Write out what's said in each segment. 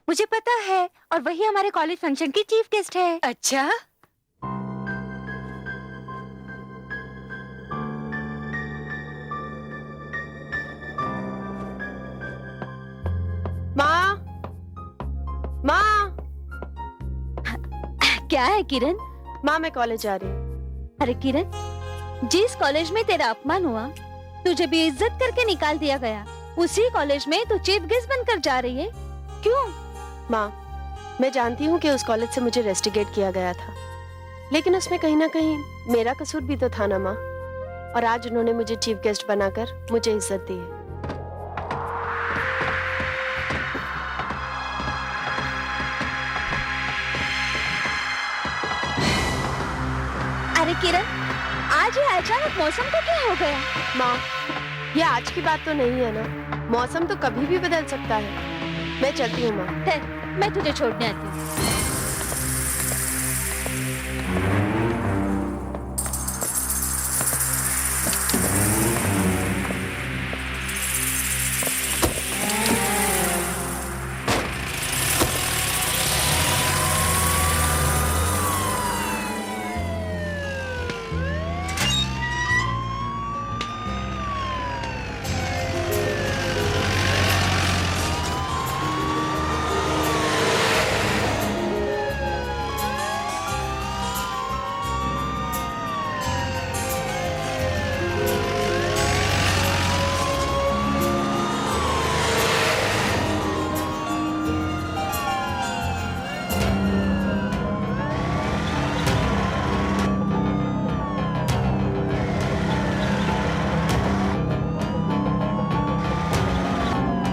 मुझे पता है, और वही हमारे कॉलेज फंक्शन की चीफ गेस्ट है। अच्छा, माँ, माँ, क्या है किरण? माँ मैं कॉलेज जा रही हूँ। अरे किरण, जिस कॉलेज में तेरा अपमान हुआ, तुझे भी इज्जत करके निकाल दिया गया, उसी कॉलेज में तू चीफ गेस्ट बनकर जा रही है, क्यों? माँ, मैं जानती हूँ कि उस कॉलेज से मुझे रेस्टिकेट किया गया था, लेकिन उसमें कहीं ना कहीं मेरा कसूर भी तो था ना माँ। और आज उन्होंने मुझे चीफ गेस्ट बनाकर मुझे इज्जत दी है। अरे किरण, आज ये अचानक मौसम को क्या हो गया? माँ, ये आज की बात तो नहीं है ना, मौसम तो कभी भी बदल सकता है। मैं चलती हूँ माँ। ठहर, मैं तुझे छोड़ने आती हूँ।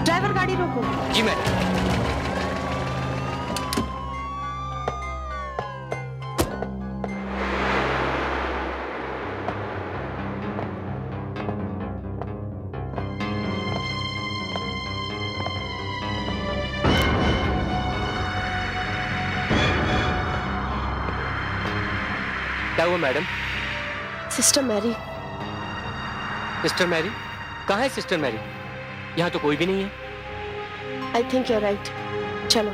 ड्राइवर गाड़ी रोको। जी मैडम। क्या हुआ madam? Sister Mary. Sister Mary? कहाँ है सिस्टर मैरी? यहाँ तो कोई भी नहीं है। I think you're right. चलो।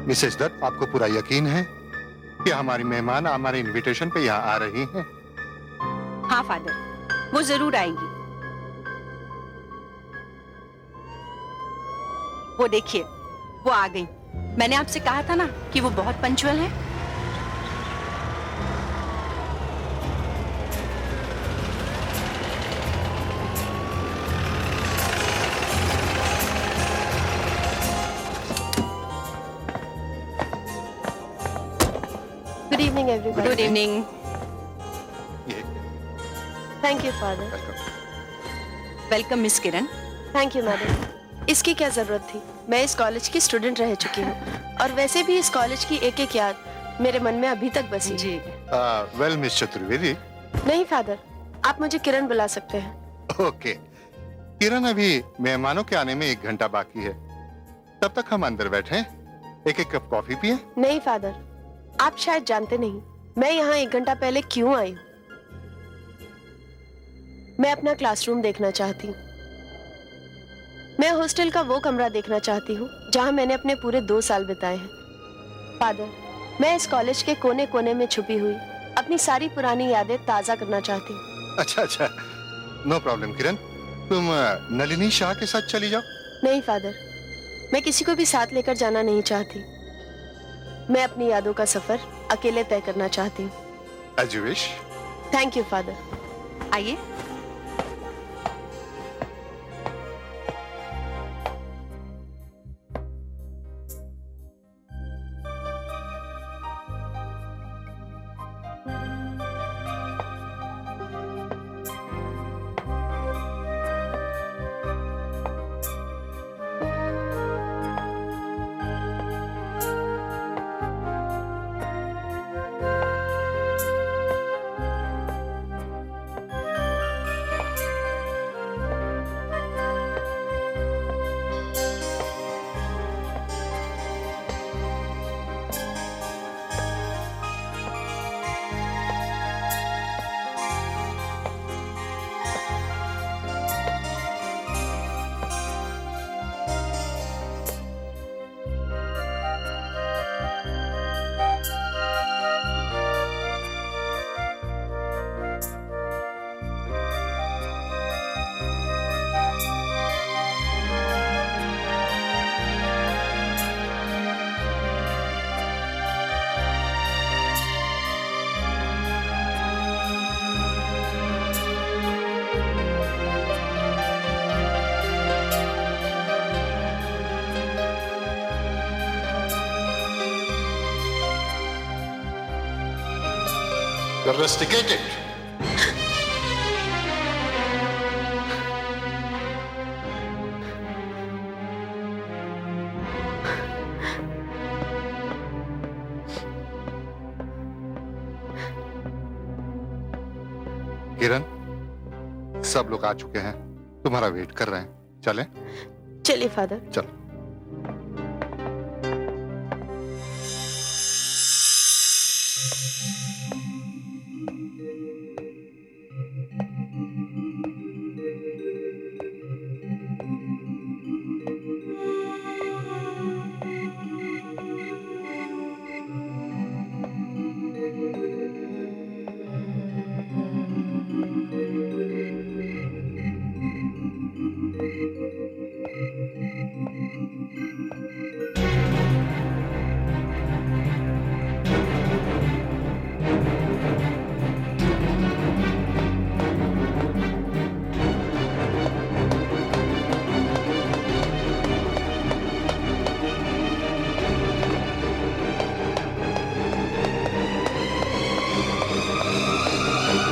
मिसेस दत्त, आपको पूरा यकीन है कि हमारी मेहमान हमारे इनविटेशन पे यहाँ आ रही हैं? हाँ फादर, वो जरूर आएंगी। वो देखिए, वो आ गई। मैंने आपसे कहा था ना कि वो बहुत पंक्चुअल है। Good evening everybody. Good evening. ये thank you father. Welcome. Welcome miss Kiran. Thank you madam. इसकी क्या जरूरत थी? मैं इस कॉलेज की स्टूडेंट रह चुकी हूँ, और वैसे भी इस कॉलेज की एक एक याद मेरे मन में अभी तक बसी है। जी, वेल मिस चतुर्वेदी। नहीं फादर, आप मुझे किरण बुला सकते हैं। ओके किरण, अभी मेहमानों के आने में 1 घंटा बाकी है, तब तक हम अंदर बैठे एक एक कप कॉफी पिए। नहीं फादर, आप शायद जानते नहीं मैं यहाँ 1 घंटा पहले क्यों आई हूँ। मैं अपना क्लासरूम देखना चाहती हूँ। मैं हॉस्टल का वो कमरा देखना चाहती हूँ जहाँ मैंने अपने पूरे 2 साल बिताए हैं। फादर, मैं इस कॉलेज के कोने कोने में छुपी हुई अपनी सारी पुरानी यादें ताजा करना चाहती हूँ। अच्छा अच्छा, नो प्रॉब्लम किरण, तुम नलिनी शाह के साथ चली जाओ। नहीं फादर, मैं किसी को भी साथ लेकर जाना नहीं चाहती। मैं अपनी यादों का सफर अकेले तय करना चाहती हूँ। As you wish. Thank you father. आइए। You're rusticated. किरण, सब लोग आ चुके हैं, तुम्हारा वेट कर रहे हैं। चलें? चलिए फादर। चलो।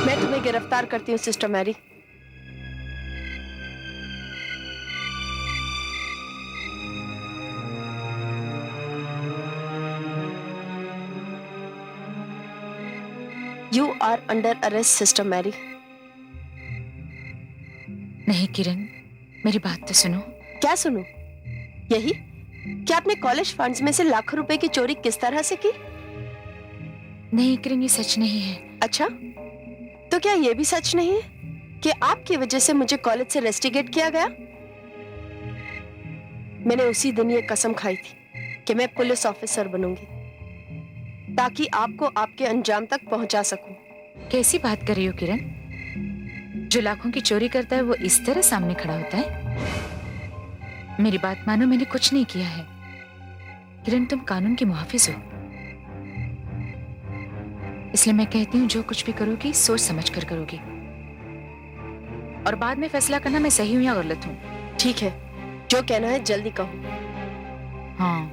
मैं तुम्हें गिरफ्तार करती हूँ sister Mary. You are under arrest, sister Mary. नहीं किरण, मेरी बात तो सुनो। क्या सुनूं? यही कि आपने कॉलेज फंड्स में से लाखों रुपए की चोरी किस तरह से की? नहीं किरण, ये सच नहीं है। अच्छा, तो क्या यह भी सच नहीं है कि आपकी वजह से मुझे कॉलेज से रेस्टिकेट किया गया? मैंने उसी दिन ये कसम खाई थी कि मैं पुलिस ऑफिसर बनूंगी ताकि आपको आपके अंजाम तक पहुंचा सकूं। कैसी बात कर रही हो किरण? जो लाखों की चोरी करता है वो इस तरह सामने खड़ा होता है? मेरी बात मानो, मैंने कुछ नहीं किया है। किरण, तुम कानून की मुहाफिज हो, इसलिए मैं कहती हूँ जो कुछ भी करोगी सोच समझ कर करोगी, और बाद में फैसला करना मैं सही हूं या गलत हूं। ठीक है, जो कहना है जल्दी कहो। हाँ,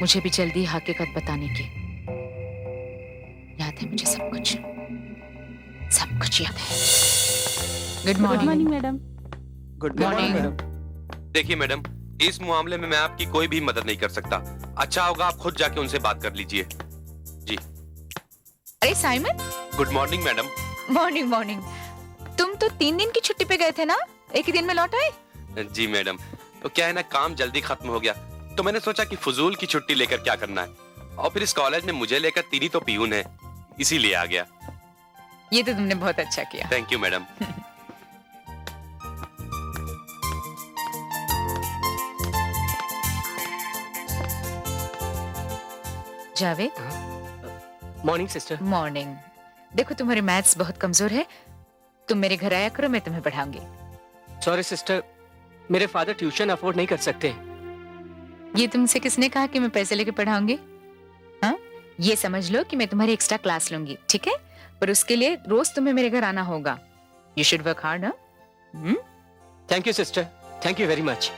मुझे भी जल्दी हकीकत बताने की याद है, मुझे सब कुछ याद है। Good morning madam. Good morning madam. देखिए मैडम, इस मामले में मैं आपकी कोई भी मदद नहीं कर सकता। अच्छा होगा आप खुद जाके उनसे बात कर लीजिए। जी। अरे Simon. Good morning madam. Morning morning. तुम तो 3 दिन की छुट्टी पे गए थे ना, एक ही दिन में लौट आए? जी मैडम, तो क्या है ना, काम जल्दी खत्म हो गया तो मैंने सोचा कि फजूल की छुट्टी लेकर क्या करना है, और फिर इस कॉलेज में मुझे लेकर 3 ही तो पियून है, इसीलिए आ गया। ये तो तुमने बहुत अच्छा किया। Thank you madam. Javed. Morning sister. Morning. देखो तुम्हारे मैथ्स बहुत कमजोर है, तुम मेरे घर आया करो, मैं तुम्हें पढ़ाऊंगी। सॉरी सिस्टर, मेरे फादर ट्यूशन अफोर्ड नहीं कर सकते। ये तुमसे किसने कहा कि मैं पैसे लेके पढ़ाऊंगी? हाँ, ये समझ लो कि मैं तुम्हारी एक्स्ट्रा क्लास लूंगी, ठीक है? पर उसके लिए रोज तुम्हें मेरे घर आना होगा। You should work hard. हाँ, thank you sister, thank you very much.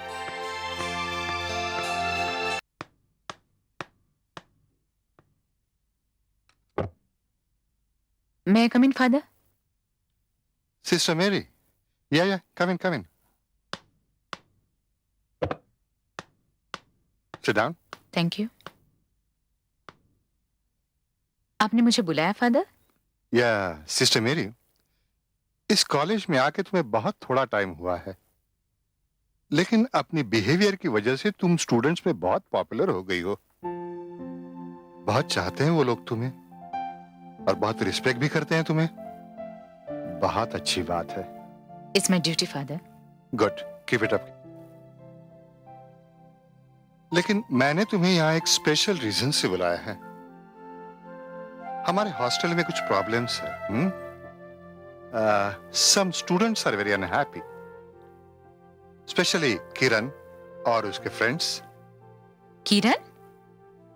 मैं come in father? Sister Mary. Yeah, come in. Sit down. Thank you. आपने मुझे बुलाया फादर? Yeah, Sister Mary. इस कॉलेज में आके तुम्हें बहुत थोड़ा टाइम हुआ है, लेकिन अपनी बिहेवियर की वजह से तुम स्टूडेंट्स में बहुत पॉपुलर हो गई हो। बहुत चाहते हैं वो लोग तुम्हें, और बहुत रिस्पेक्ट भी करते हैं तुम्हें। बहुत अच्छी बात है। It's my duty father. Good, keep it up. लेकिन मैंने तुम्हें यहाँ एक स्पेशल रीजन से बुलाया है। हमारे हॉस्टल में कुछ प्रॉब्लम्स है। Some students are very unhappy, especially Kiran और उसके फ्रेंड्स। किरण?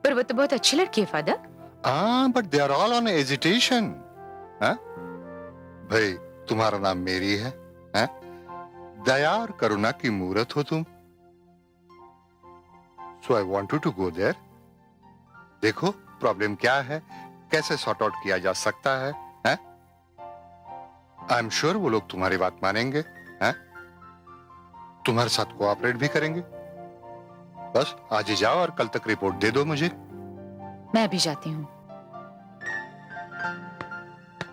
पर वो तो बहुत अच्छी लड़की है father. But they are all on agitation. भाई, तुम्हारा नाम मेरी है? दया और करुणा की मूरत हो तुम। So I want you to go there. देखो प्रॉब्लम क्या है, कैसे सॉर्ट आउट किया जा सकता है, हैं? आई एम श्योर वो लोग तुम्हारी बात मानेंगे, हैं? तुम्हारे साथ कोऑपरेट भी करेंगे। बस आज ही जाओ और कल तक रिपोर्ट दे दो मुझे। मैं अभी जाती हूँ।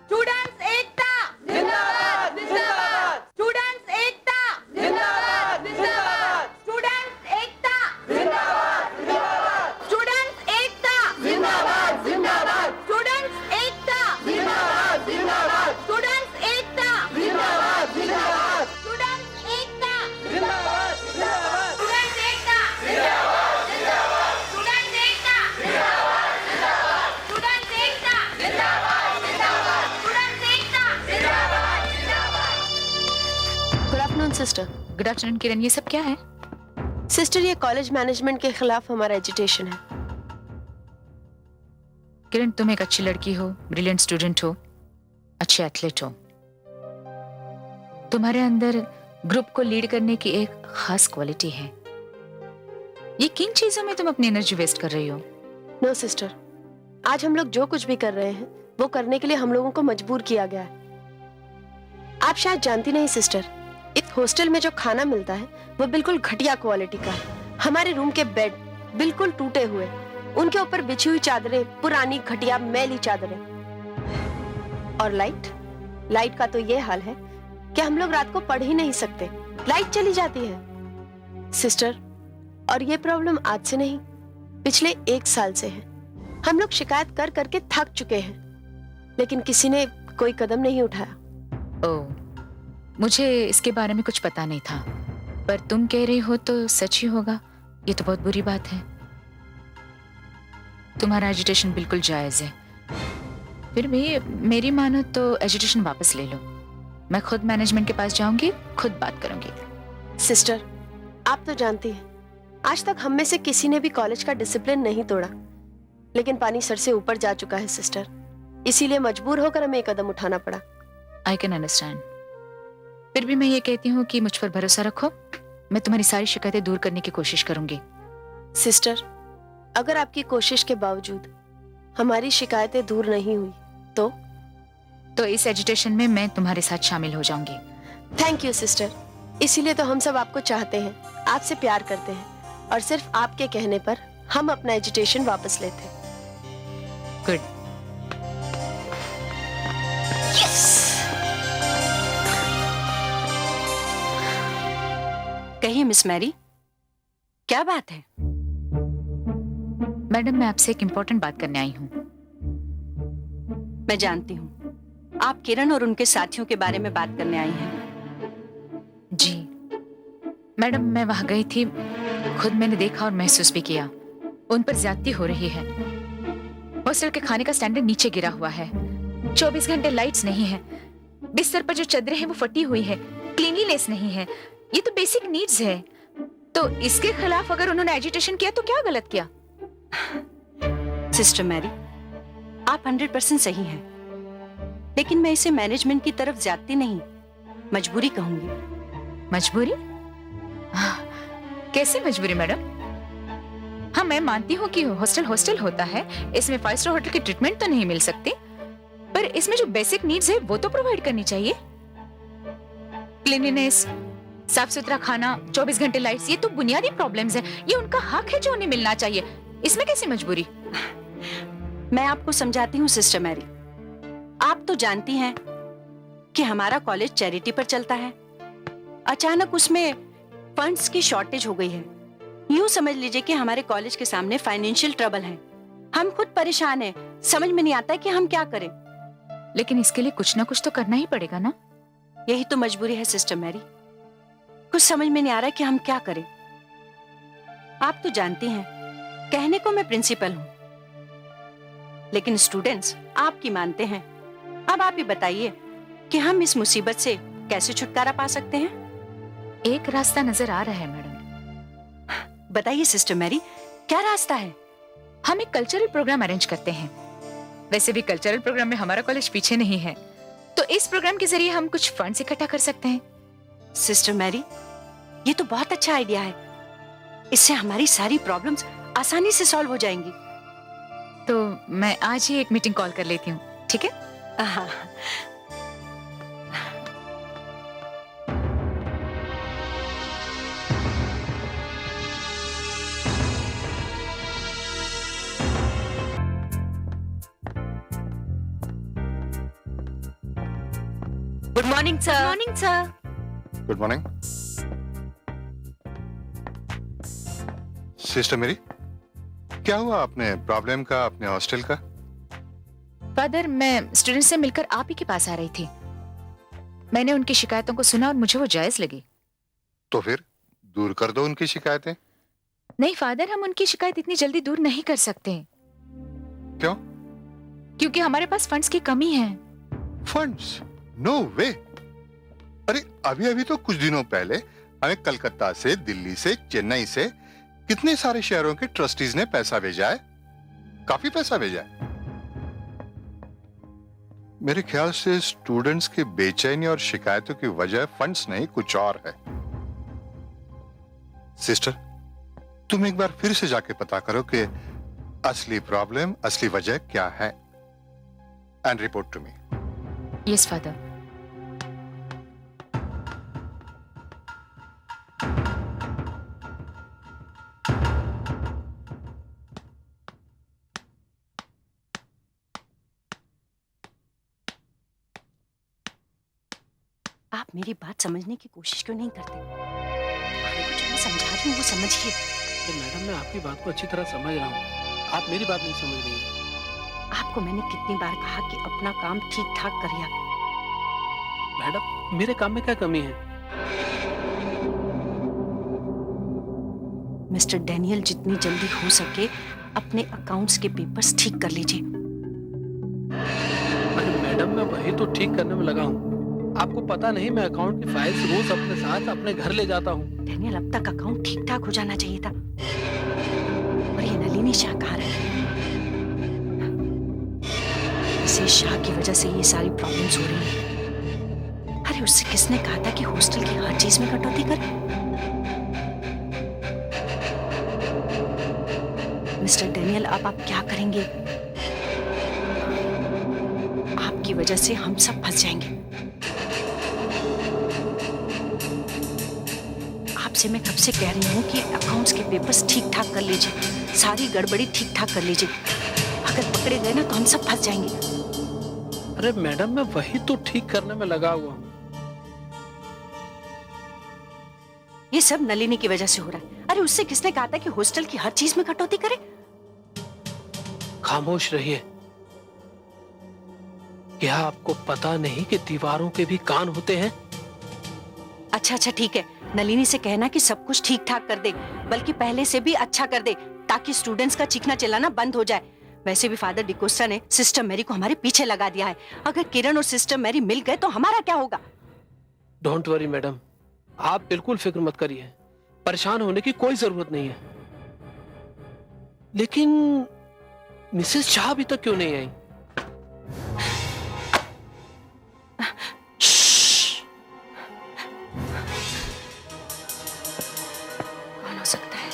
स्टूडेंट्स एकता जिंदाबाद जिंदाबाद स्टूडेंट्स एकता जिंदाबाद जिंदाबाद स्टूडेंट्स एकता जिंदाबाद जिंदाबाद स्टूडेंट्स एकता जिंदाबाद जिंदाबाद स्टूडेंट्स एकता जिंदाबाद जिंदाबाद स्टूडेंट्स एकता जिंदाबाद जिंदाबाद स्टूडेंट्स एकता जिंदाबाद जिंदाबाद स्टूडेंट्स एकता जिंदाबाद जिंदाबाद स्टूडेंट्स एकता जिंदाबाद जिंदाबाद स्टूडेंट्स एकता जिंदाबाद जिंदाबाद स्टूडेंट्स एकता जिंदाबाद जिंदाबाद। Good afternoon sister. Good afternoon Kiran, ये सब क्या है? सिस्टर, ये कॉलेज मैनेजमेंट के खिलाफ हमारा एजिटेशन है। किरण, तुम एक अच्छी लड़की हो, ब्रिलियंट स्टूडेंट हो, अच्छे एथलीट हो। तुम्हारे अंदर ग्रुप को लीड करने की एक खास क्वालिटी है। ये किन चीजों में तुम अपनी एनर्जी वेस्ट कर रही हो? नो सिस्टर, आज हम लोग जो कुछ भी कर रहे हैं वो करने के लिए हम लोगों को मजबूर किया गया है। आप शायद जानती नहीं सिस्टर, इस हॉस्टल में जो खाना मिलता है वो बिल्कुल घटिया क्वालिटी का है। हमारे रूम के बेड बिल्कुल टूटे हुए, उनके ऊपर बिछी हुई चादरें पुरानी घटिया मैली चादरें। और लाइट का तो ये हाल है कि हम लोग रात को पढ़ ही नहीं सकते, लाइट चली जाती है सिस्टर। और ये प्रॉब्लम आज से नहीं, पिछले 1 साल से है। हम लोग शिकायत कर करके थक चुके हैं, लेकिन किसी ने कोई कदम नहीं उठाया। ओह, मुझे इसके बारे में कुछ पता नहीं था, पर तुम कह रही हो तो सच ही होगा। ये तो बहुत बुरी बात है। तुम्हारा एजुटेशन बिल्कुल जायज है, फिर भी मेरी मानो तो एजुटेशन वापस ले लो। मैं खुद मैनेजमेंट के पास जाऊंगी, खुद बात करूंगी। सिस्टर, आप तो जानती हैं, आज तक हम में से किसी ने भी कॉलेज का डिसिप्लिन नहीं तोड़ा, लेकिन पानी सर से ऊपर जा चुका है सिस्टर, इसीलिए मजबूर होकर हमें एक कदम उठाना पड़ा। I can understand. फिर भी मैं ये कहती हूँ कि मुझ पर भरोसा रखो, मैं तुम्हारी सारी शिकायतें दूर करने की कोशिश करूंगी। सिस्टर, अगर आपकी कोशिश के बावजूद हमारी शिकायतें दूर नहीं हुई तो इस एजुटेशन में मैं तुम्हारे साथ शामिल हो जाऊंगी। Thank you sister. इसीलिए तो हम सब आपको चाहते हैं, आपसे प्यार करते हैं, और सिर्फ आपके कहने पर हम अपना एजुटेशन वापस लेते हैं। गुड। कहिए मिस मैरी, क्या बात है? मैडम, मैं आपसे एक इम्पोर्टेंट बात करने आई हूँ। मैं जानती हूँ आप किरण और उनके साथियों के बारे में बात करने आई हैं। जी मैडम, मैं वहां गई थी, खुद मैंने देखा और महसूस भी किया, उन पर ज्यादती हो रही है। हॉस्टल के खाने का स्टैंडर्ड नीचे गिरा हुआ है, 24 घंटे लाइट्स नहीं है, बिस्तर पर जो चादरें हैं वो फटी हुई है, क्लीनलीनेस नहीं है। ये तो बेसिक नीड्स है। तो इसके खिलाफ अगर उन्होंने एजिटेशन किया तो क्या गलत किया? सिस्टर मैरी, आप 100% सही हैं, लेकिन मैं इसे मैनेजमेंट की तरफ ज्यादती नहीं, मजबूरी कहूंगी। मजबूरी? कैसे मजबूरी मैडम? हाँ, मैं मानती हूँ कि हॉस्टल होता है, इसमें 5 स्टार होटल की ट्रीटमेंट तो नहीं मिल सकती, पर इसमें जो बेसिक नीड्स है वो तो प्रोवाइड करनी चाहिए। क्लीनलीनेस, साफ सुथरा खाना, 24 घंटे लाइट्स, ये तो बुनियादी प्रॉब्लम्स हैं, ये उनका हक है जो उन्हें मिलना चाहिए। इसमें कैसी मजबूरी? मैं आपको समझाती हूँ सिस्टर मैरी। आप तो जानती हैं कि हमारा कॉलेज चैरिटी पर चलता है, अचानक उसमें फंड्स की शॉर्टेज हो गई है। यूं समझ लीजिए कि हमारे कॉलेज के सामने फाइनेंशियल ट्रबल है। हम खुद परेशान हैं, समझ में नहीं आता है कि हम क्या करें। लेकिन इसके लिए कुछ ना कुछ तो करना ही पड़ेगा ना? यही तो मजबूरी है सिस्टर मैरी, कुछ समझ में नहीं आ रहा कि हम क्या करें। आप तो जानती हैं, कहने को मैं प्रिंसिपल हूं, लेकिन स्टूडेंट्स आपकी मानते हैं। अब आप ही बताइए कि हम इस मुसीबत से कैसे छुटकारा पा सकते हैं? एक रास्ता नजर आ रहा है मैडम। बताइए सिस्टर मैरी, क्या रास्ता है? हम एक कल्चरल प्रोग्राम अरेंज करते हैं। वैसे भी कल्चरल प्रोग्राम में हमारा कॉलेज पीछे नहीं है, तो इस प्रोग्राम के जरिए हम कुछ फंड्स इकट्ठा कर सकते हैं। सिस्टर मैरी, ये तो बहुत अच्छा आइडिया है। इससे हमारी सारी प्रॉब्लम्स आसानी से सॉल्व हो जाएंगी। तो मैं आज ही एक मीटिंग कॉल कर लेती हूँ, ठीक है? हाँ। Good morning sir. Morning sir. Good morning. Sister मेरी, क्या हुआ अपने प्रॉब्लम का, अपने हॉस्टल का? फादर, मैं स्टूडेंट से मिलकर आप ही के पास आ रही थी। मैंने उनकी शिकायतों को सुना और मुझे वो जायज लगी। तो फिर दूर कर दो उनकी शिकायतें। नहीं फादर, हम उनकी शिकायत इतनी जल्दी दूर नहीं कर सकते। क्यों? क्योंकि हमारे पास फंड्स की कमी है। फंड्स? नो वे। अरे अभी अभी तो कुछ दिनों पहले हमें कलकत्ता से, दिल्ली से, चेन्नई से कितने सारे शहरों के ट्रस्टीज ने पैसा भेजा है, काफी पैसा भेजा है। मेरे ख्याल से स्टूडेंट्स की बेचैनी और शिकायतों की वजह फंड्स नहीं, कुछ और है। सिस्टर, तुम एक बार फिर से जाके पता करो कि असली प्रॉब्लम, असली वजह क्या है, and report to me. Yes father. आप मेरी बात समझने की कोशिश क्यों नहीं करते? आपको जो मैं समझा रही हूँ वो समझिए। तो मैडम, मैं आपकी बात को अच्छी तरह समझ रहा हूँ, आप मेरी बात नहीं समझ रही हैं। आपको मैंने कितनी बार कहा कि अपना काम ठीक ठाक करिए। मैडम, मेरे काम में क्या कमी है? मिस्टर डैनियल, जितनी जल्दी हो सके अपने अकाउंट्स के पेपर्स ठीक कर लीजिए। अरे मैडम, मैं वही तो ठीक करने में लगा हूँ। आपको पता नहीं, मैं अकाउंट की फाइल्स रोज अपने साथ अपने घर ले जाता हूँ। डैनियल, अब तक अकाउंट ठीक ठाक हो जाना चाहिए था। और ये नलिनी शाह कहाँ रही? इसे शाह की वजह से ये सारी प्रॉब्लम्स हो रही हैं। अरे उससे किसने कहा था कि हॉस्टल की हर चीज में कटौती करे? मिस्टर डैनियल, अब आप क्या करेंगे? आपकी वजह से हम सब फंस जाएंगे। आपसे मैं कब से कह रही हूँ कि अकाउंट्स के पेपर्स ठीक ठाक कर लीजिए, सारी गड़बड़ी ठीक ठाक कर लीजिए। अगर पकड़े गए ना तो हम सब फंस जाएंगे। अरे मैडम, मैं वही तो ठीक करने में लगा हुआ हूँ। ये सब नलिनी की वजह से हो रहा है। अरे उससे किसने कहा था कि हॉस्टल की हर चीज में कटौती करे? खामोश रहिए। क्या आपको पता नहीं कि दीवारों के भी कान होते हैं? अच्छा अच्छा ठीक है, नलिनी से कहना कि सब कुछ ठीक ठाक कर दे, बल्कि पहले से भी अच्छा कर दे, ताकि स्टूडेंट्स का चीखना चिल्लाना बंद हो जाए। वैसे भी फादर डिकोस्टा ने सिस्टर मैरी को हमारे पीछे लगा दिया है। अगर किरण और सिस्टर मैरी मिल गए तो हमारा क्या होगा? डोंट वरी मैडम, आप बिल्कुल फिक्र मत करिए। परेशान होने की कोई जरूरत नहीं है। लेकिन मिसेस शाह अभी तक क्यों नहीं आई? कौन हो सकता है?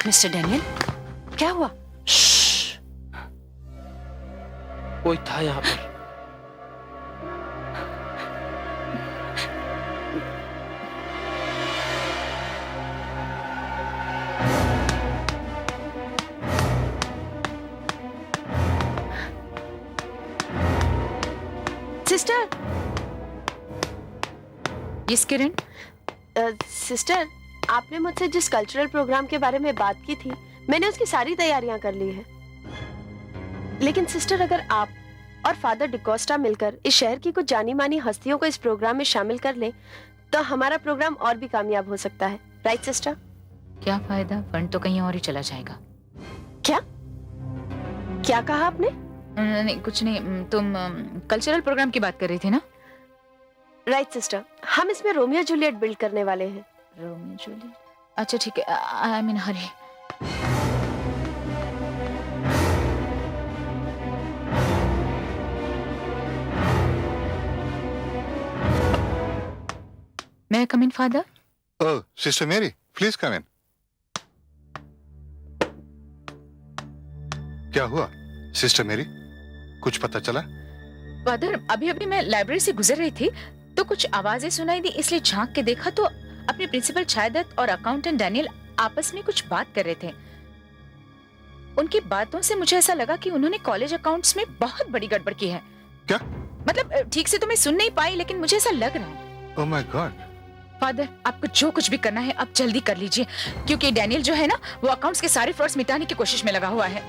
मिस्टर डैनियल, क्या हुआ? कोई था यहाँ पर। सिस्टर, यस किरण। सिस्टर, आपने मुझसे जिस कल्चरल प्रोग्राम के बारे में बात की थी, मैंने उसकी सारी तैयारियां कर ली है। लेकिन सिस्टर, अगर आप और फादर डिकोस्टा मिलकर इस शहर की कुछ जानी मानी हस्तियों को इस प्रोग्राम में शामिल कर लें तो हमारा प्रोग्राम और भी कामयाब हो सकता है। Right sister? क्या फायदा, फंड तो कहीं और ही चला जाएगा। क्या क्या कहा आपने? नहीं कुछ नहीं, तुम कल्चरल प्रोग्राम की बात कर रही थी ना? राइट सिस्टर, हम इसमें रोमियो जूलियट बिल्ड करने वाले हैं। रोमियो जूलियट, अच्छा ठीक है, I mean Hari. May I come in, Father? Oh, Sister Mary, please come in. क्या हुआ सिस्टर मेरी, कुछ पता चला? फादर, अभी अभी मैं लाइब्रेरी से गुजर रही थी तो कुछ आवाजें सुनाई दी, इसलिए झांक के देखा तो अपने प्रिंसिपल छायादत्त और अकाउंटेंट डैनियल आपस में कुछ बात कर रहे थे। उनकी बातों से मुझे ऐसा लगा कि उन्होंने कॉलेज अकाउंट्स में बहुत बड़ी गड़बड़ की है। क्या? मतलब ठीक से तो मैं सुन नहीं पाई, लेकिन मुझे ऐसा लग रहा है। Oh my God. फादर, आपको जो कुछ भी करना है आप जल्दी कर लीजिए, क्योंकि डैनियल जो है ना, वो अकाउंट्स के सारे फ्रॉड्स मिटाने की कोशिश में लगा हुआ है।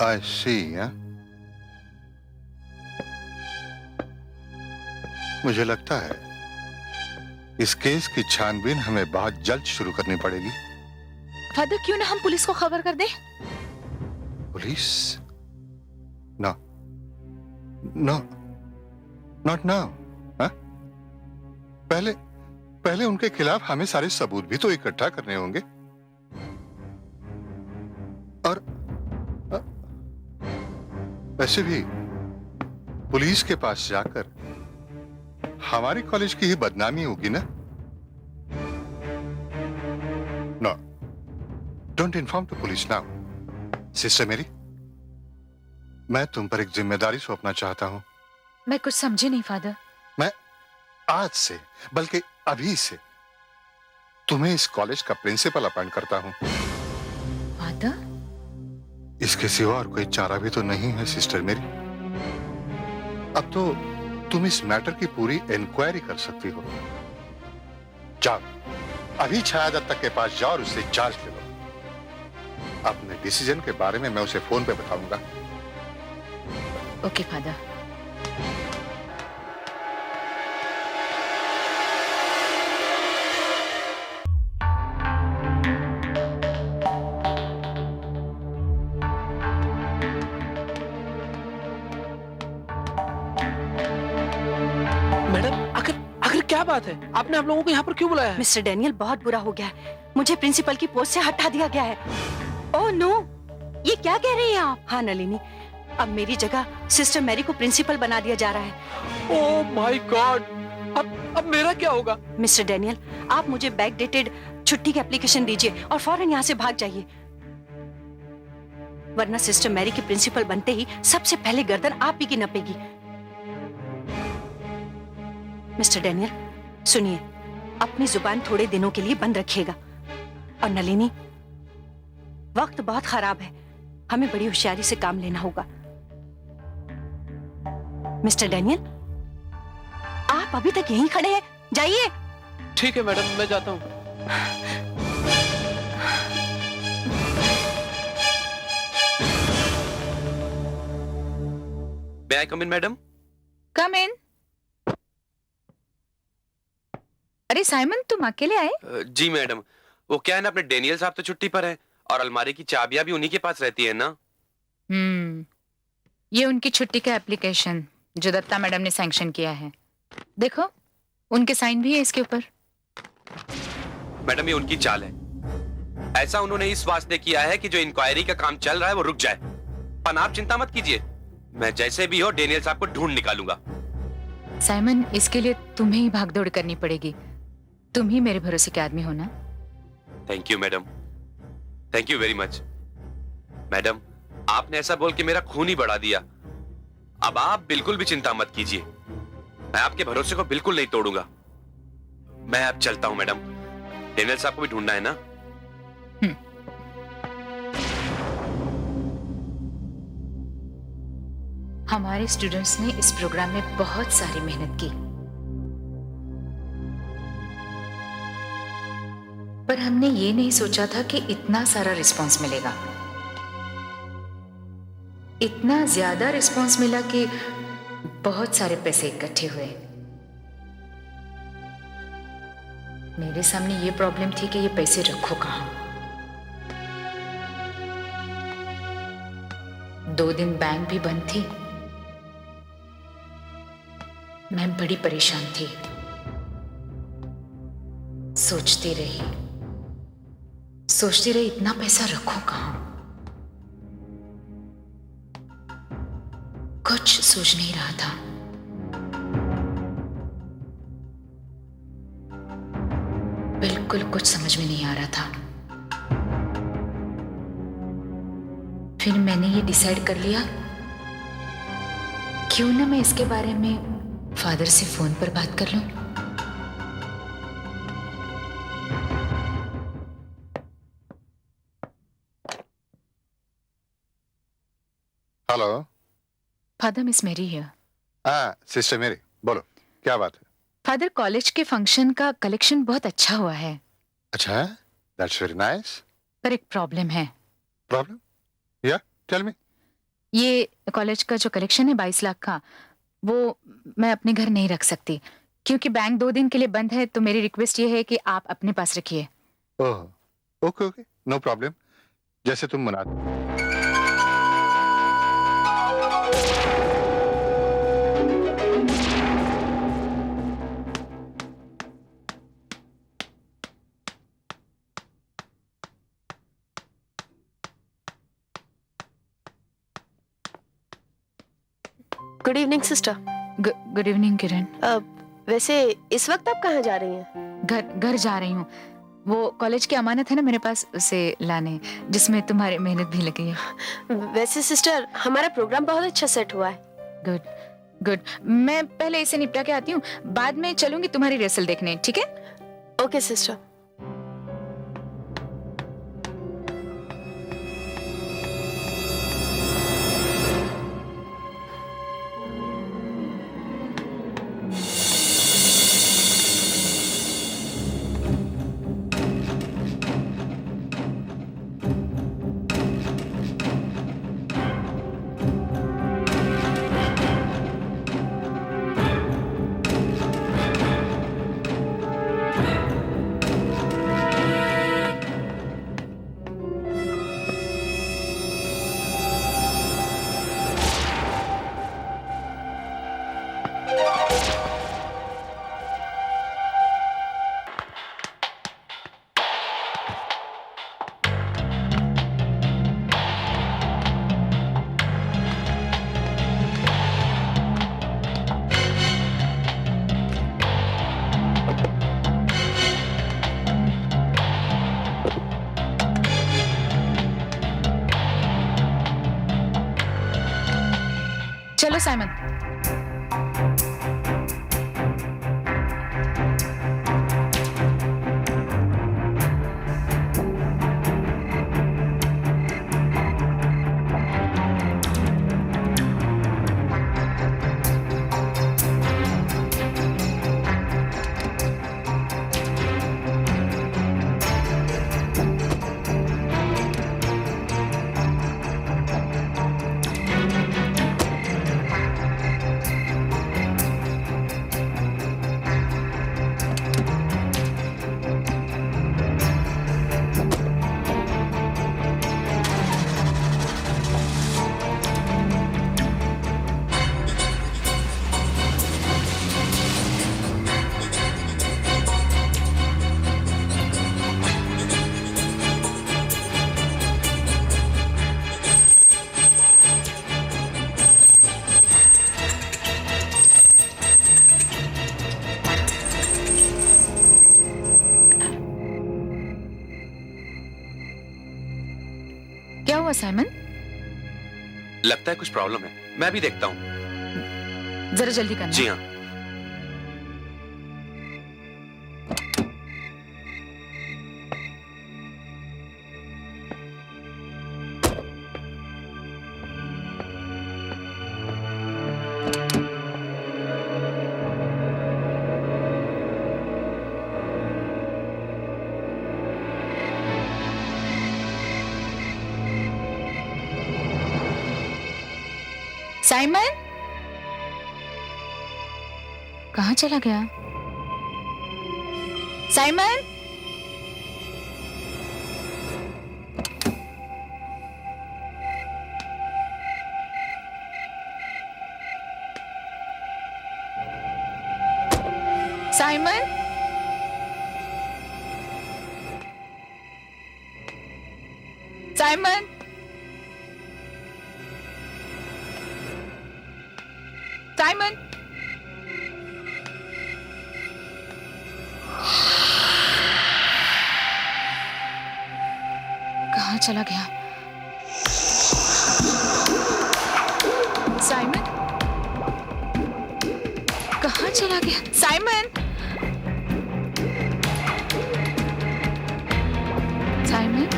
I see, yeah? मुझे लगता है इस केस की छानबीन हमें बहुत जल्द शुरू करनी पड़ेगी। फादर, क्यों ना हम पुलिस को खबर कर दें? Police? No, no, not now. पहले उनके खिलाफ हमें सारे सबूत भी तो इकट्ठा करने होंगे। और वैसे भी पुलिस के पास जाकर हमारे कॉलेज की ही बदनामी होगी ना। No, don't inform to police now. Sister Mary, मैं तुम पर एक जिम्मेदारी सौंपना चाहता हूं। मैं कुछ समझे नहीं फादर। मैं आज से, बल्कि अभी से तुम्हें इस कॉलेज का प्रिंसिपल अपॉइंट करता हूं। फादर? इसके सिवा और कोई चारा भी तो नहीं है सिस्टर मेरी। अब तो तुम इस मैटर की पूरी इंक्वायरी कर सकती हो। जाओ, अभी छायादत्त के पास जाओ और उससे चार्ज ले लो। अपने डिसीजन के बारे में मैं उसे फोन पे बताऊंगा। Okay father. क्या बात है, आपने आप लोगों को यहाँ पर क्यों बुलाया है? मिस्टर डैनियल, बहुत बुरा हो गया है। मुझे प्रिंसिपल की पोस्ट से हटा दिया गया है। ओह नो, ये क्या कह रही हैं आप? हाँ नलिनी, अब मेरी जगह सिस्टर मैरी को प्रिंसिपल बना दिया जा रहा है। ओह माय गॉड, अब मेरा क्या होगा? मिस्टर डैनियल, आप मुझे बैक डेटेड छुट्टी की एप्लीकेशन दीजिए और फौरन यहाँ से भाग जाइए, वरना सिस्टर मैरी की प्रिंसिपल बनते ही सबसे पहले गर्दन आप ही की नपेगी। मिस्टर डैनियल, सुनिए, अपनी जुबान थोड़े दिनों के लिए बंद रखिएगा। और नलिनी, वक्त बहुत खराब है, हमें बड़ी होशियारी से काम लेना होगा। मिस्टर डैनियल, आप अभी तक यहीं खड़े हैं, जाइए। ठीक है मैडम, मैं जाता हूँ। May I come in, madam? Come in. अरे साइमन, तुम अकेले आए? जी मैडम, वो क्या है ना, अपने डेनियल साहब तो छुट्टी पर है और अलमारी की चाबियां भी उन्हीं के पास रहती है ना। ये उनकी छुट्टी का एप्लीकेशन जो दत्ता मैडम ने सैंक्शन किया है, देखो उनके साइन भी है इसके ऊपर। मैडम, ये उनकी चाल है। ऐसा उन्होंने इस वास्ते किया है कि जो इंक्वायरी का काम चल रहा है वो रुक जाए। पर आप चिंता मत कीजिए, मैं जैसे भी हो डेनियल साहब को ढूंढ निकालूंगा। साइमन, इसके लिए तुम्हें ही भागदौड़ करनी पड़ेगी, तुम ही मेरे भरोसे के आदमी हो ना। Thank you madam, thank you very much. Madam, आपने ऐसा बोल के मेरा खून ही बढ़ा दिया। अब आप बिल्कुल भी चिंता मत कीजिए, मैं आपके भरोसे को बिल्कुल नहीं तोड़ूंगा। मैं अब चलता हूं मैडम, डेनियल साहब को भी ढूंढना है ना। हमारे स्टूडेंट्स ने इस प्रोग्राम में बहुत सारी मेहनत की, पर हमने ये नहीं सोचा था कि इतना सारा रिस्पांस मिलेगा। इतना ज्यादा रिस्पांस मिला कि बहुत सारे पैसे इकट्ठे हुए। मेरे सामने ये प्रॉब्लम थी कि ये पैसे रखो कहाँ। 2 दिन बैंक भी बंद थी। मैं बड़ी परेशान थी। सोचती रही इतना पैसा रखूं कहाँ। कुछ सूझ नहीं रहा था। बिल्कुल कुछ समझ में नहीं आ रहा था। फिर मैंने ये डिसाइड कर लिया, क्यों ना मैं इसके बारे में फादर से फोन पर बात कर लूं। हेलो। फादर, मिस मेरी हियर। हाँ सिस्टर मेरी, बोलो क्या बात है। फादर, कॉलेज के फंक्शन का कलेक्शन बहुत अच्छा हुआ है। अच्छा, दैट्स वेरी नाइस। पर एक प्रॉब्लम है। प्रॉब्लम? या टेल मी। ये कॉलेज का जो कलेक्शन है 22 लाख का, वो मैं अपने घर नहीं रख सकती, क्योंकि बैंक 2 दिन के लिए बंद है। तो मेरी रिक्वेस्ट ये है कि आप अपने पास रखिए। Oh, okay okay, no problem, जैसे तुम मना दो। Good evening sister. Good evening Kiran. वैसे इस वक्त आप कहाँ जा रही हैं? घर जा रही हूँ। वो कॉलेज की अमानत है ना मेरे पास, उसे लाने, जिसमें तुम्हारी मेहनत भी लगी है। वैसे सिस्टर, हमारा प्रोग्राम बहुत अच्छा सेट हुआ है। गुड। मैं पहले इसे निपटा के आती हूँ, बाद में चलूंगी तुम्हारी रिहर्सल देखने, ठीक है? Okay sister. चलो साइमन। क्या हुआ साइमन? लगता है कुछ प्रॉब्लम है, मैं भी देखता हूँ। जरा जल्दी करना। जी हाँ। साइमन कहाँ चला गया? साइमन, साइमन, साइमन, साइमन, कहाँ चला गया? साइमन, कहाँ चला गया? Simon, Simon,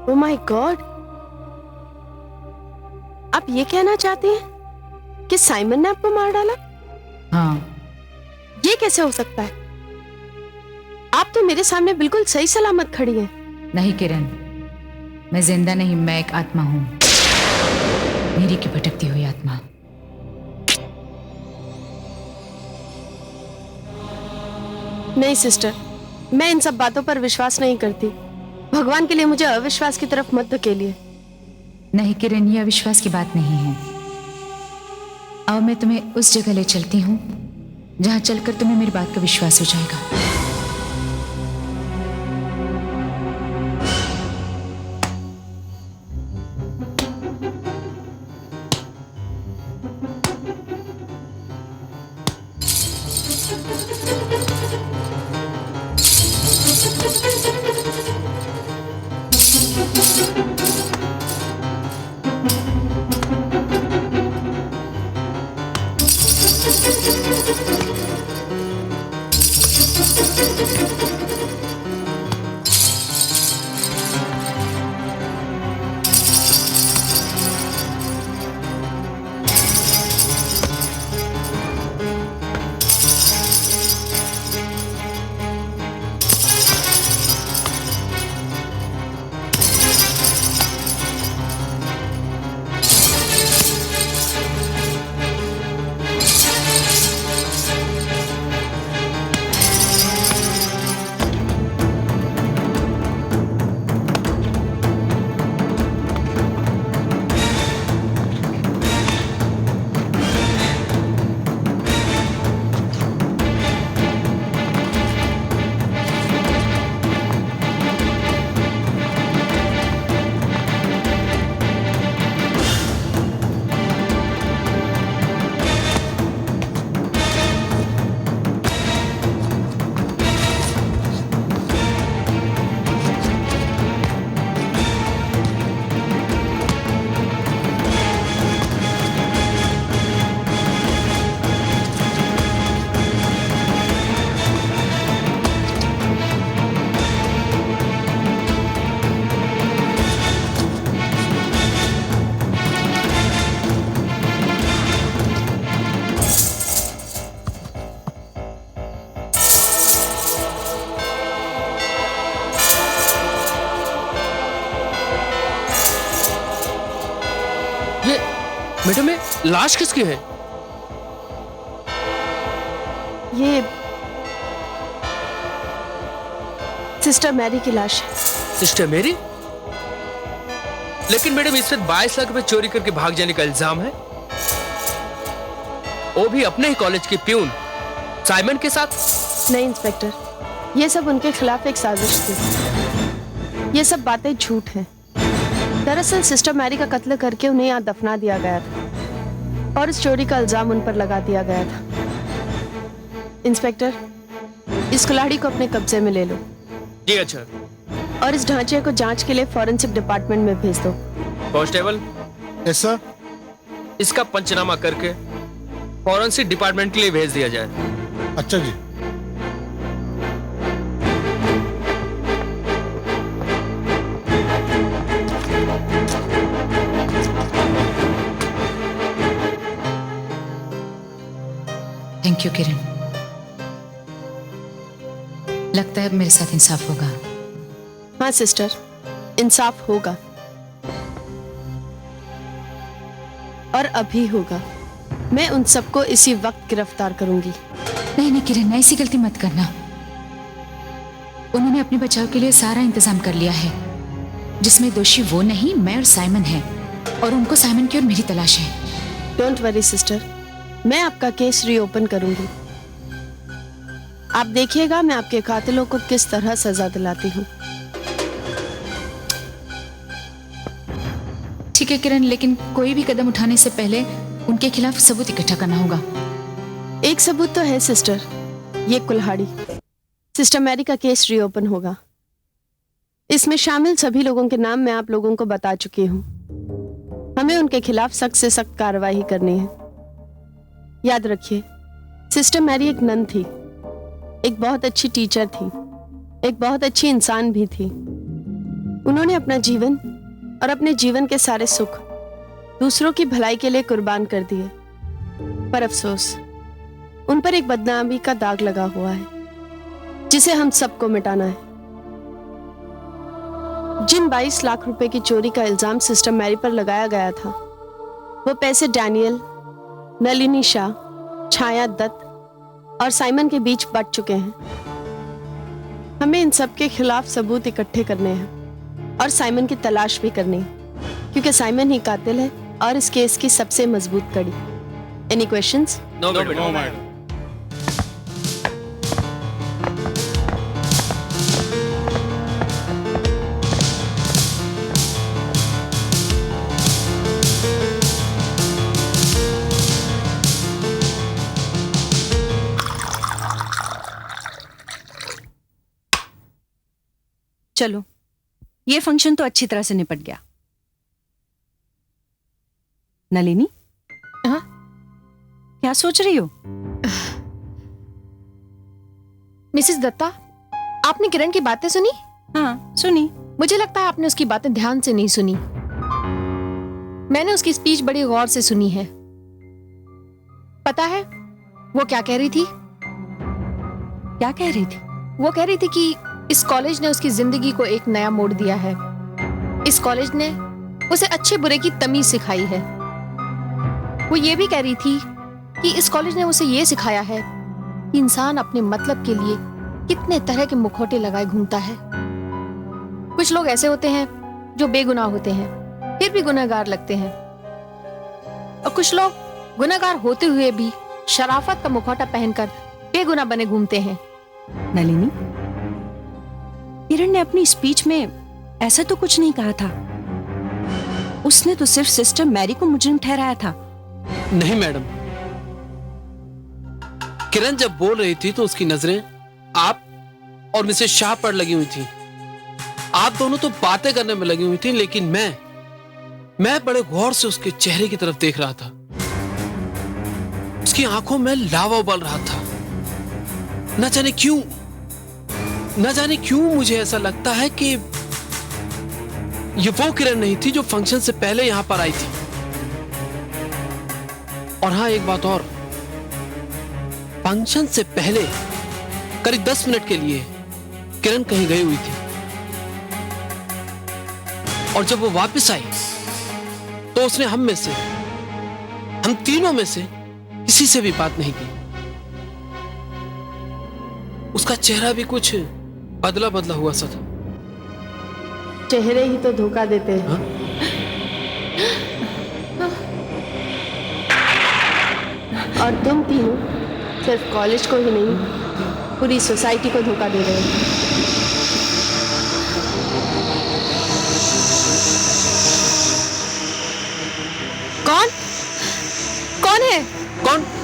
oh my God, आप ये कहना चाहती हैं कि साइमन ने आपको मार डाला? हाँ, ये कैसे हो सकता है? आप तो मेरे सामने बिल्कुल सही सलामत खड़ी हैं। नहीं किरण, मैं जिंदा नहीं, मैं एक आत्मा हूं, मेरी की भटकती हुई आत्मा। नहीं सिस्टर, मैं इन सब बातों पर विश्वास नहीं करती। भगवान के लिए मुझे अविश्वास की तरफ मत धकेलिए। नहीं किरण, ये अविश्वास की बात नहीं है। अब मैं तुम्हें उस जगह ले चलती हूँ जहां चलकर तुम्हें मेरी बात का विश्वास हो जाएगा। मैडम, ये लाश किसकी है? ये सिस्टर मैरी की लाश है। सिस्टर मेरी? लेकिन मैडम, इस वक्त 22 लाख रुपए चोरी करके भाग जाने का इल्जाम है, वो भी अपने ही कॉलेज के प्यून साइमन के साथ। नहीं इंस्पेक्टर, ये सब उनके खिलाफ एक साजिश थी। ये सब बातें झूठ हैं। दरअसल सिस्टर मैरी का कत्ल करके उन्हें यहाँ दफना दिया गया था और इस चोरी का इल्जाम उन पर लगा दिया गया था। इंस्पेक्टर, इस कुल्हाड़ी को अपने कब्जे में ले लो। जी अच्छा। और इस ढांचे को जांच के लिए फॉरेंसिक डिपार्टमेंट में भेज दो। Constable, yes sir. इसका पंचनामा करके फॉरेंसिक डिपार्टमेंट के लिए भेज दिया जाए। अच्छा जी। थैंक यू किरण। लगता है अब मेरे साथ इंसाफ होगा। हाँ सिस्टर, इंसाफ होगा और अभी होगा। मैं उन सबको इसी वक्त गिरफ्तार करूंगी। नहीं नहीं किरण, ऐसी गलती मत करना। उन्होंने अपने बचाव के लिए सारा इंतजाम कर लिया है, जिसमें दोषी वो नहीं, मैं और साइमन है, और उनको साइमन की और मेरी तलाश है। डोंट वरी सिस्टर, मैं आपका केस रीओपन करूंगी। आप देखिएगा मैं आपके कातिलों को किस तरह सजा दिलाती हूँ। ठीक है किरण, लेकिन कोई भी कदम उठाने से पहले उनके खिलाफ सबूत इकट्ठा करना होगा। एक सबूत तो है सिस्टर, ये कुल्हाड़ी। सिस्टर मैरी का केस रीओपन होगा। इसमें शामिल सभी लोगों के नाम मैं आप लोगों को बता चुकी हूँ। हमें उनके खिलाफ सख्त से सख्त कार्रवाई करनी है। याद रखिए, सिस्टर मैरी एक नन थी, एक बहुत अच्छी टीचर थी, एक बहुत अच्छी इंसान भी थी। उन्होंने अपना जीवन और अपने जीवन के सारे सुख दूसरों की भलाई के लिए कुर्बान कर दिए। पर अफसोस, उन पर एक बदनामी का दाग लगा हुआ है, जिसे हम सबको मिटाना है। जिन 22 लाख रुपए की चोरी का इल्जाम सिस्टर मैरी पर लगाया गया था, वो पैसे डैनियल, नलिनी शाह, छाया दत्त और साइमन के बीच बंट चुके हैं। हमें इन सब के खिलाफ सबूत इकट्ठे करने हैं और साइमन की तलाश भी करनी है, क्योंकि साइमन ही कातिल है और इस केस की सबसे मजबूत कड़ी। Any questions? No madam. चलो, ये फंक्शन तो अच्छी तरह से निपट गया। नलिनी, हाँ? क्या सोच रही हो? मिसेस दत्ता, आपने किरण की बातें सुनी? हाँ, सुनी। मुझे लगता है आपने उसकी बातें ध्यान से नहीं सुनी। मैंने उसकी स्पीच बड़ी गौर से सुनी है। पता है वो क्या कह रही थी? क्या कह रही थी? वो कह रही थी कि इस कॉलेज ने उसकी जिंदगी को एक नया मोड़ दिया है। इस कॉलेज ने उसे अच्छे बुरे की तमीज सिखाई है। वो ये भी कह रही थी कि इस कॉलेज ने उसे ये सिखाया है कि इंसान अपने मतलब के लिए कितने तरह के मुखौटे लगाए घूमता है। कुछ लोग ऐसे होते हैं जो बेगुनाह होते हैं, फिर भी गुनहगार लगते हैं, और कुछ लोग गुनहगार होते हुए भी शराफत का मुखौटा पहनकर बेगुनाह बने घूमते हैं। नलिनी, किरण ने अपनी स्पीच में ऐसा तो कुछ नहीं कहा था। उसने तो सिर्फ सिस्टर मैरी को मुजरिम ठहराया था। नहीं मैडम, किरण जब बोल रही थी तो उसकी नजरें आप और मिसेस शाह पर लगी हुई थी। आप दोनों तो बातें करने में लगी हुई थी, लेकिन मैं बड़े गौर से उसके चेहरे की तरफ देख रहा था। उसकी आंखों में लावा उबल रहा था। न जाने क्यों मुझे ऐसा लगता है कि ये वो किरण नहीं थी जो फंक्शन से पहले यहां पर आई थी। और हाँ, एक बात और, फंक्शन से पहले करीब 10 मिनट के लिए किरण कहीं गई हुई थी, और जब वो वापस आई तो उसने हम तीनों में से किसी से भी बात नहीं की। उसका चेहरा भी कुछ बदला बदला हुआ सा था। चेहरे ही तो धोखा देते हैं। हाँ? और तुम तीनों सिर्फ कॉलेज को ही नहीं, पूरी सोसाइटी को धोखा दे रहे हो।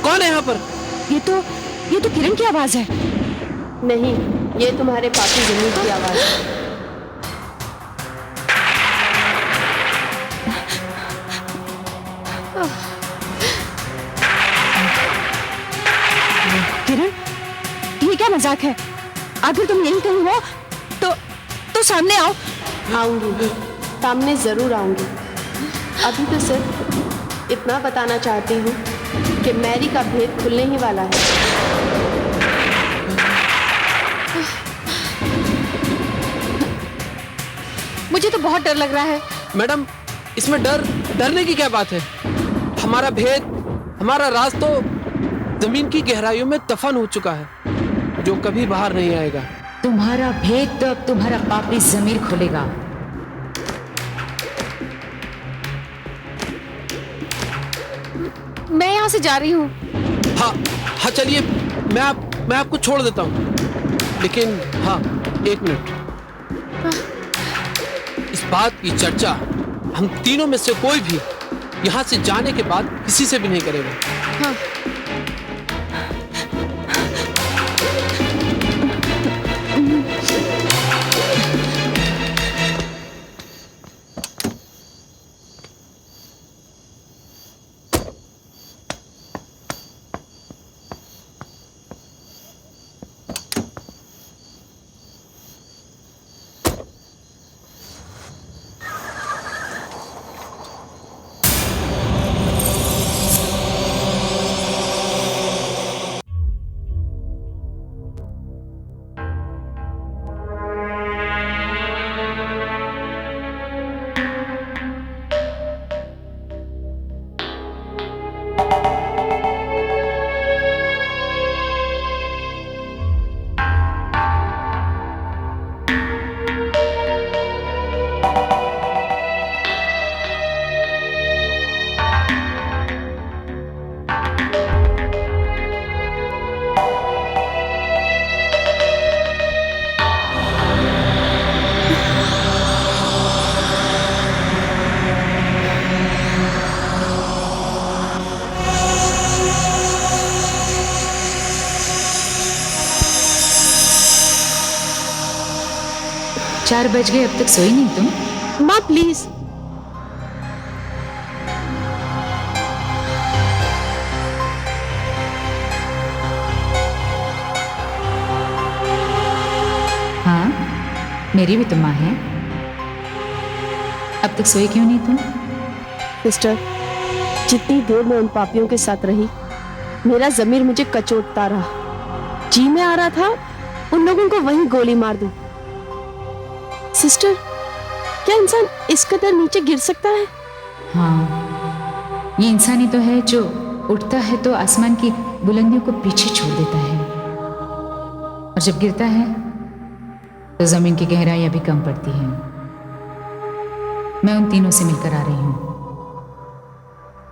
कौन है यहाँ पर? ये तो किरण की आवाज है। नहीं, ये तुम्हारे पापी जमीन की आवाज है। किरण, ये क्या मजाक है? अगर तुम यहीं कहीं हो तो सामने आओ। आऊंगी, सामने जरूर आऊंगी। अभी तो सिर्फ इतना बताना चाहती हूँ कि मैरी का भेद खुलने ही वाला है। मुझे तो बहुत डर लग रहा है। मैडम, इसमें डरने की क्या बात है? हमारा भेद, हमारा राज तो जमीन की गहराइयों में दफन हो चुका है, जो कभी बाहर नहीं आएगा। तुम्हारा भेद तो अब तुम्हारा पापी जमीर खोलेगा। मैं यहाँ से जा रही हूँ। हाँ चलिए, मैं आपको छोड़ देता हूँ, लेकिन हाँ, 1 मिनट। इस बात की चर्चा हम तीनों में से कोई भी यहाँ से जाने के बाद किसी से भी नहीं करेगा। हाँ। चार बज गए, अब तक सोई नहीं तुम? माँ प्लीज। हाँ, मेरी भी तो माँ है। अब तक सोई क्यों नहीं तुम? सिस्टर, जितनी देर मैं उन पापियों के साथ रही, मेरा जमीर मुझे कचोटता रहा। जी में आ रहा था उन लोगों को वहीं गोली मार दूं। सिस्टर, क्या इंसान इस कदर नीचे गिर सकता है? हाँ, ये इंसान ही तो है जो उठता है तो आसमान की बुलंदियों को पीछे छोड़ देता है, और जब गिरता है तो जमीन की गहराइयां भी कम पड़ती हैं। मैं उन तीनों से मिलकर आ रही हूं।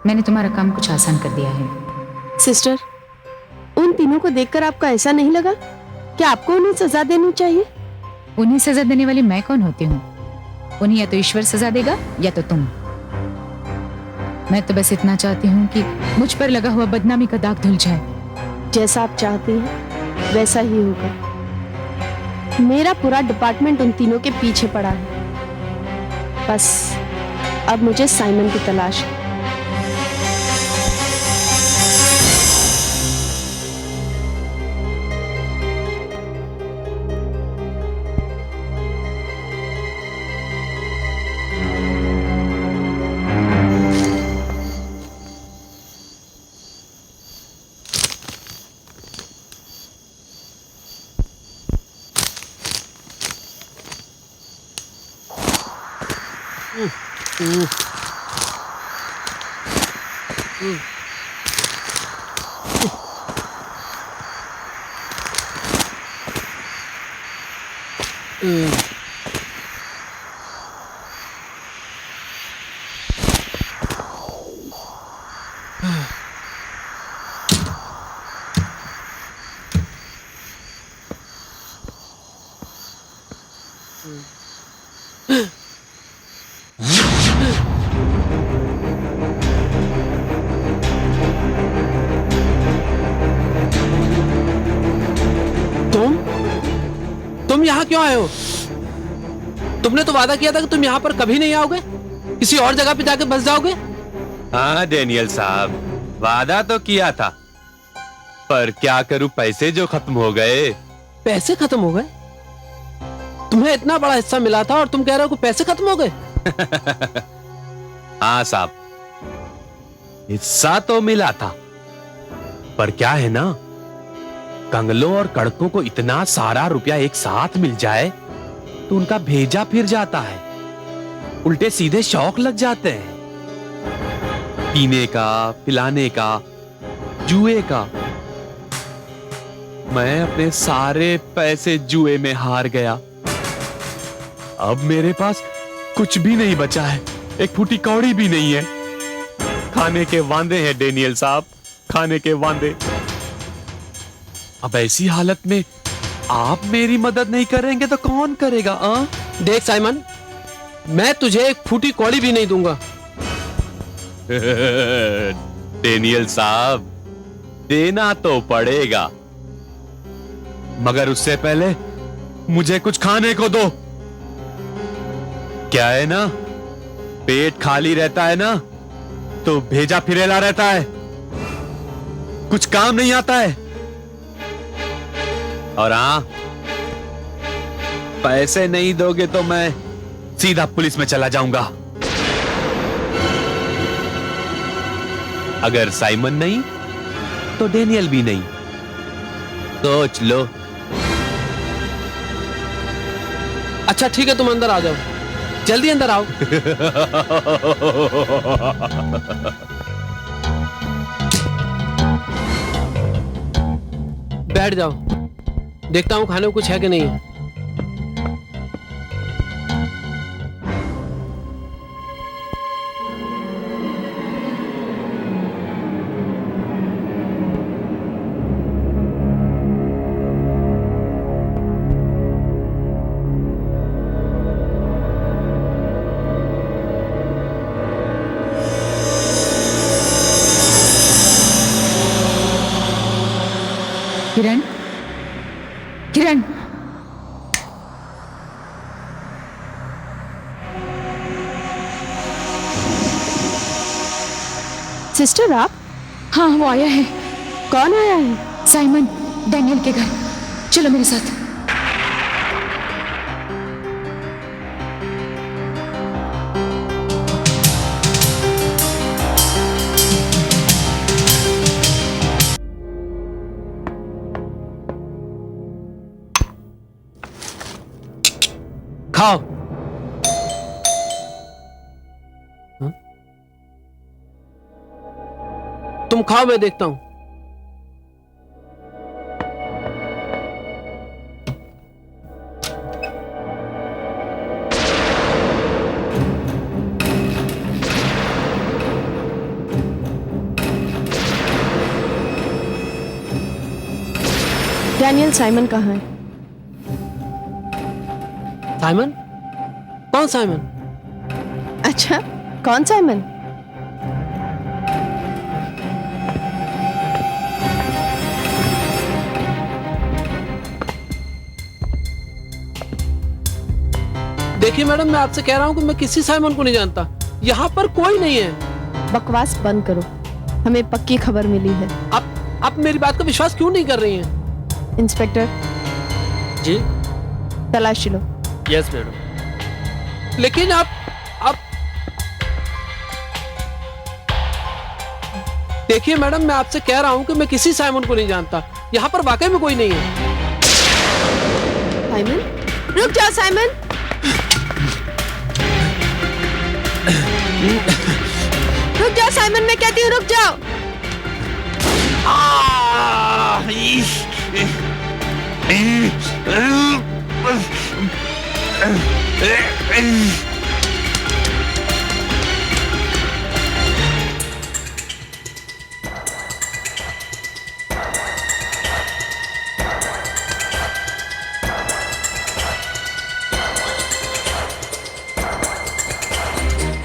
मैंने तुम्हारा काम कुछ आसान कर दिया है। सिस्टर, उन तीनों को देखकर आपको ऐसा नहीं लगा कि आपको उन्हें सजा देनी चाहिए? उन्हें सजा देने वाली मैं कौन होती हूँ? उन्हें या तो ईश्वर सजा देगा या तो तुम। मैं तो बस इतना चाहती हूँ कि मुझ पर लगा हुआ बदनामी का दाग धुल जाए। जैसा आप चाहती हैं वैसा ही होगा। मेरा पूरा डिपार्टमेंट उन तीनों के पीछे पड़ा है। बस अब मुझे साइमन की तलाश है। तुम यहाँ क्यों आए हो? तुमने तो वादा किया था कि तुम यहाँ पर कभी नहीं आओगे, किसी और जगह पे जाके बस जाओगे। हाँ डेनियल साहब, वादा तो किया था, पर क्या करूं, पैसे जो खत्म हो गए। पैसे खत्म हो गए? तुम्हें इतना बड़ा हिस्सा मिला था और तुम कह रहे हो कि पैसे खत्म हो गए? हाँ साहब, हिस्सा तो मिला था, पर क्या है ना, कंगलों और कड़कों को इतना सारा रुपया एक साथ मिल जाए तो उनका भेजा फिर जाता है, उल्टे सीधे शौक लग जाते हैं, पीने का, पिलाने का, जुए का। मैं अपने सारे पैसे जुए में हार गया। अब मेरे पास कुछ भी नहीं बचा है, एक फूटी कौड़ी भी नहीं है। खाने के वांदे हैं डेनियल साहब, खाने के वांदे। अब ऐसी हालत में आप मेरी मदद नहीं करेंगे तो कौन करेगा? देख साइमन, मैं तुझे एक फूटी कौड़ी भी नहीं दूंगा। डेनियल साहब, देना तो पड़ेगा, मगर उससे पहले मुझे कुछ खाने को दो। क्या है ना, पेट खाली रहता है ना तो भेजा फिरेला रहता है, कुछ काम नहीं आता है। और हाँ, पैसे नहीं दोगे तो मैं सीधा पुलिस में चला जाऊंगा। अगर साइमन नहीं तो डेनियल भी नहीं, सोच लो। अच्छा ठीक है, तुम अंदर आ जाओ, जल्दी अंदर आओ। बैठ जाओ, देखता हूं खाने को कुछ है कि नहीं। किरण, किरण, सिस्टर आप? हाँ वो आया है। कौन आया है? साइमन, डैनियल के घर। चलो मेरे साथ। खाओ। तुम खाओ, मैं देखता हूं। डैनियल, साइमन कहाँ है? साइमन? कौन साइमन? अच्छा, कौन साइमन? देखिए मैडम, मैं आपसे कह रहा हूं कि मैं किसी साइमन को नहीं जानता, यहाँ पर कोई नहीं है। बकवास बंद करो, हमें पक्की खबर मिली है। आप मेरी बात का विश्वास क्यों नहीं कर रही हैं? इंस्पेक्टर जी, तलाशी लो। Yes madam. लेकिन आप देखिए मैडम, मैं आपसे कह रहा हूं कि मैं किसी साइमन को नहीं जानता, यहाँ पर वाकई में कोई नहीं है। साइमन, रुक जाओ साइमन। रुक जाओ साइमन, मैं कहती हूँ रुक जाओ।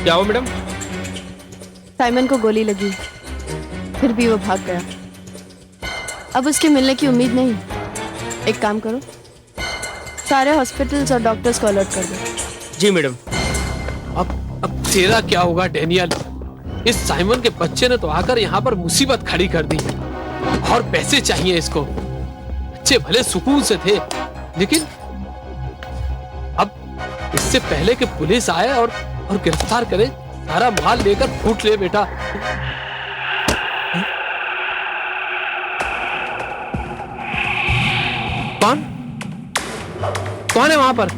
क्या हो मैडम? साइमन को गोली लगी, फिर भी वो भाग गया। अब उसके मिलने की उम्मीद नहीं। एक काम करो, सारे हॉस्पिटल्स और डॉक्टर्स को अलर्ट कर दो। जी मैडम। अब तेरा क्या होगा डेनियल? इस साइमन के बच्चे ने तो आकर यहाँ पर मुसीबत खड़ी कर दी, और पैसे चाहिए इसको। बच्चे भले सुकून से थे, लेकिन अब इससे पहले कि पुलिस आए और गिरफ्तार करे, सारा माल लेकर फूट ले बेटा। कौन कौन है वहां पर?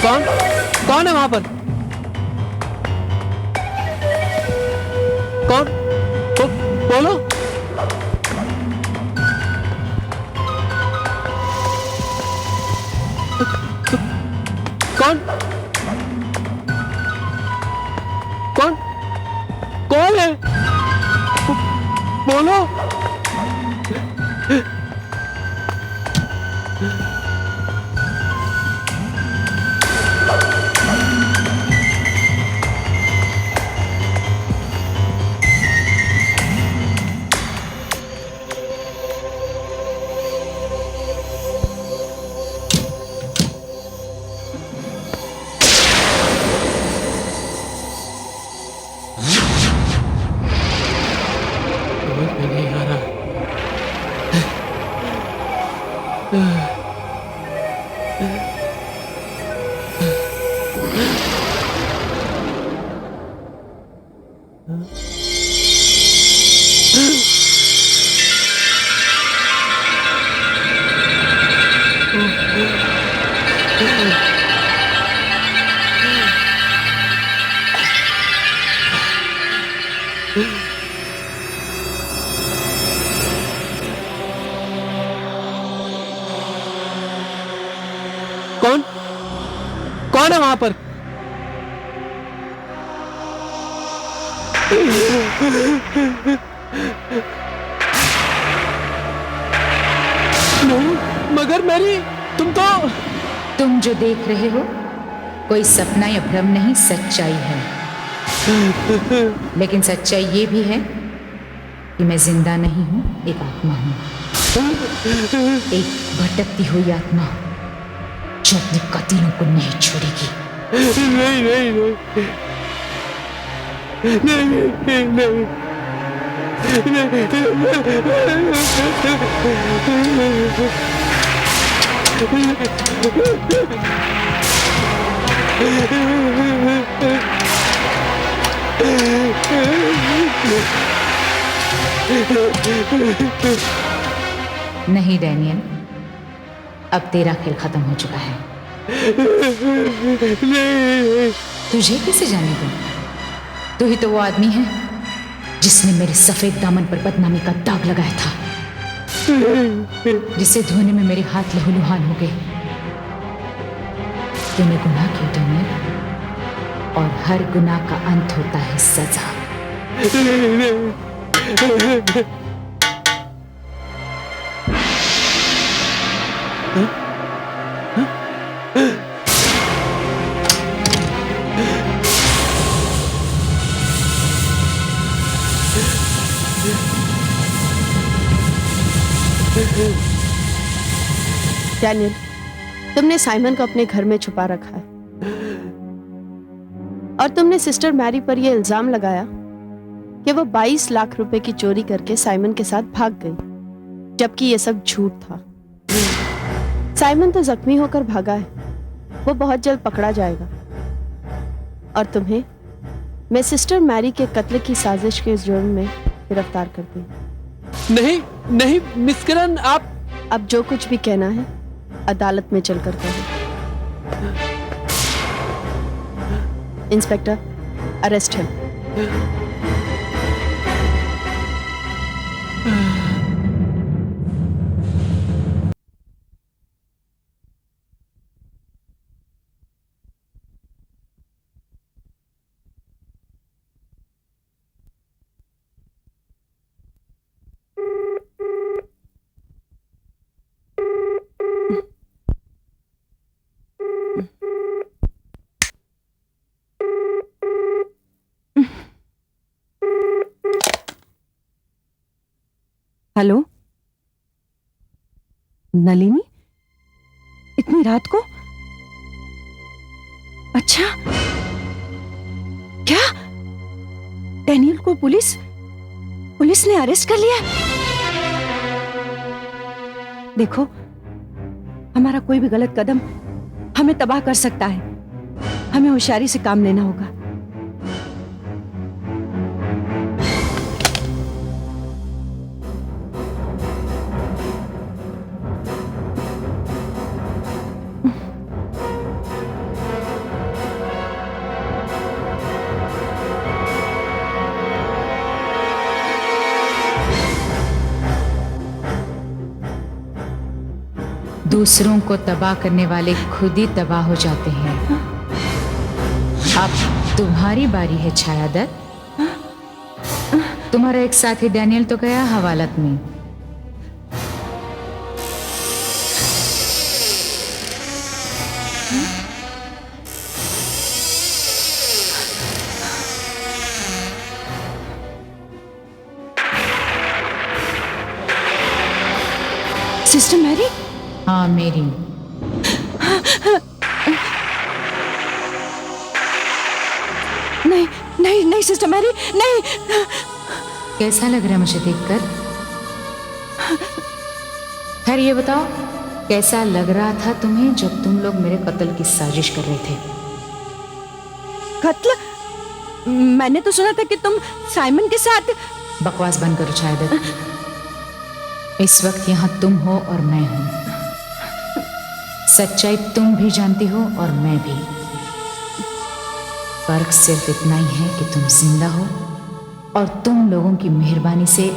कौन कौन है वहां पर? कौन? बोलो। कौन कौन कौन है? बोलो। कौन कौन है वहां पर? नहीं, मगर मैरी तुम जो देख रहे हो कोई सपना या भ्रम नहीं, सच्चाई है। लेकिन सच्चाई ये भी है कि मैं जिंदा नहीं हूं, एक आत्मा हूं, एक भटकती हुई आत्मा जो अपने कतिलों को नहीं छोड़ेगी। नहीं नहीं नहीं नहीं नहीं नहीं डैनियल, अब तेरा खेल खत्म हो चुका है। तुझे कैसे जाने दूं? तू ही तो वो आदमी है जिसने मेरे सफेद दामन पर बदनामी का दाग लगाया था, जिसे धोने में मेरे हाथ लहूलुहान हो गए। तूने गुनाह किया डैनियल, और हर गुनाह का अंत होता है सजा। डैनियल, तुमने साइमन को अपने घर में छुपा रखा है और तुमने सिस्टर मैरी पर यह इल्जाम लगाया कि वो 22 लाख रुपए की चोरी करके साइमन के साथ भाग गई, जबकि यह सब झूठ था। साइमन तो जख्मी होकर भागा है, वो बहुत जल्द पकड़ा जाएगा और तुम्हें मैं सिस्टर मैरी के कत्ल की साजिश के जुर्म में गिरफ्तार करती हूँ। नहीं नहीं मिस किरण, आप अब जो कुछ भी कहना है अदालत में चलकर कहो। इंस्पेक्टर, अरेस्ट है। हेलो नलिनी, इतनी रात को? अच्छा, क्या? डैनियल को पुलिस ने अरेस्ट कर लिया? देखो, हमारा कोई भी गलत कदम हमें तबाह कर सकता है। हमें होशियारी से काम लेना होगा। दूसरों को तबाह करने वाले खुद ही तबाह हो जाते हैं। अब तुम्हारी बारी है छाया दत्त। तुम्हारा एक साथी डैनियल तो गया हवालात में। Sister Mary? हाँ मेरी। नहीं नहीं नहीं सिस्टर मैरी, नहीं। कैसा लग रहा है मुझे देखकर? खैर ये बताओ, कैसा लग रहा था तुम्हें जब तुम लोग मेरे कत्ल की साजिश कर रहे थे? कत्ल? मैंने तो सुना था कि तुम साइमन के साथ। बकवास बंद करो छाया दत्त। इस वक्त यहाँ तुम हो और मैं हूं। सच्चाई तुम भी जानती हो और मैं भी। फर्क सिर्फ इतना ही है कि तुम जिंदा हो और तुम लोगों की मेहरबानी से